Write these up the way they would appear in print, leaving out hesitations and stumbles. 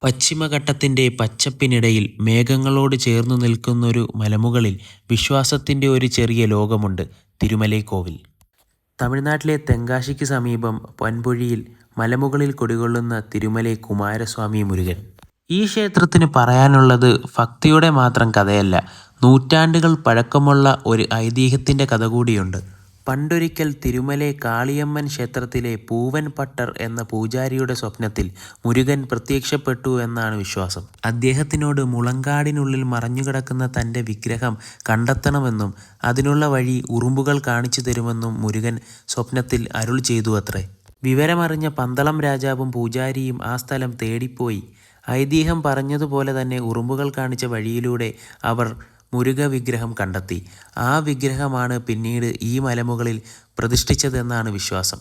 പശ്ചിമഘട്ടത്തിൻ്റെ പച്ചപ്പിനിടയിൽ മേഘങ്ങളോട് ചേർന്നു നിൽക്കുന്നൊരു മലമുകളിൽ വിശ്വാസത്തിൻ്റെ ഒരു ചെറിയ ലോകമുണ്ട്. തിരുമലൈക്കോവിൽ. തമിഴ്നാട്ടിലെ തെങ്കാശിക്ക് സമീപം പൊൻപൊഴിയിൽ മലമുകളിൽ കുടികൊള്ളുന്ന തിരുമലൈ കുമാരസ്വാമി മുരുകൻ. ഈ ക്ഷേത്രത്തിന് പറയാനുള്ളത് ഭക്തിയുടെ മാത്രം കഥയല്ല, നൂറ്റാണ്ടുകൾ പഴക്കമുള്ള ഒരു ഐതിഹ്യത്തിൻ്റെ കഥ കൂടിയുണ്ട്. പണ്ടൊരിക്കൽ തിരുമലൈ കാളിയമ്മൻ ക്ഷേത്രത്തിലെ പൂവൻ പട്ടർ എന്ന പൂജാരിയുടെ സ്വപ്നത്തിൽ മുരുകൻ പ്രത്യക്ഷപ്പെട്ടു എന്നാണ് വിശ്വാസം. അദ്ദേഹത്തിനോട് മുളങ്കാടിനുള്ളിൽ മറഞ്ഞുകിടക്കുന്ന തൻ്റെ വിഗ്രഹം കണ്ടെത്തണമെന്നും അതിനുള്ള വഴി ഉറുമ്പുകൾ കാണിച്ചു തരുമെന്നും മുരുകൻ സ്വപ്നത്തിൽ അരുൾ ചെയ്തു അത്രേ. വിവരമറിഞ്ഞ പന്തളം രാജാവും പൂജാരിയും ആ സ്ഥലം തേടിപ്പോയി. ഐതിഹ്യം പറഞ്ഞതുപോലെ തന്നെ ഉറുമ്പുകൾ കാണിച്ച വഴിയിലൂടെ അവർ മുരുക വിഗ്രഹം കണ്ടെത്തി. ആ വിഗ്രഹമാണ് പിന്നീട് ഈ മലമുകളിൽ പ്രതിഷ്ഠിച്ചതെന്നാണ് വിശ്വാസം.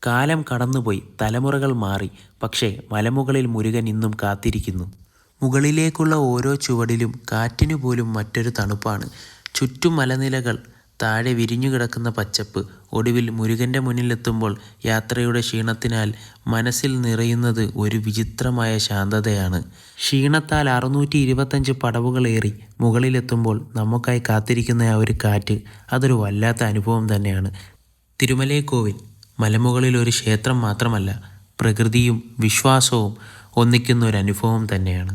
കാലം കടന്നുപോയി, തലമുറകൾ മാറി, പക്ഷേ മലമുകളിൽ മുരുകൻ ഇന്നും കാത്തിരിക്കുന്നു. മുകളിലേക്കുള്ള ഓരോ ചുവടിലും കാറ്റിനു പോലും മറ്റൊരു തണുപ്പാണ്. ചുറ്റും മലനിലകൾ, താഴെ വിരിഞ്ഞുകിടക്കുന്ന പച്ചപ്പ്. ഒടുവിൽ മുരുകൻ്റെ മുന്നിലെത്തുമ്പോൾ യാത്രയുടെ ക്ഷീണത്തിനാൽ മനസ്സിൽ നിറയുന്നത് ഒരു വിചിത്രമായ ശാന്തതയാണ്. ക്ഷീണത്താൽ 625 പടവുകളേറി മുകളിലെത്തുമ്പോൾ നമുക്കായി കാത്തിരിക്കുന്ന ആ ഒരു കാറ്റ്, അതൊരു വല്ലാത്ത അനുഭവം തന്നെയാണ്. തിരുമലൈക്കോവിൽ മലമുകളിൽ ഒരു ക്ഷേത്രം മാത്രമല്ല, പ്രകൃതിയും വിശ്വാസവും ഒന്നിക്കുന്ന ഒരു അനുഭവം തന്നെയാണ്.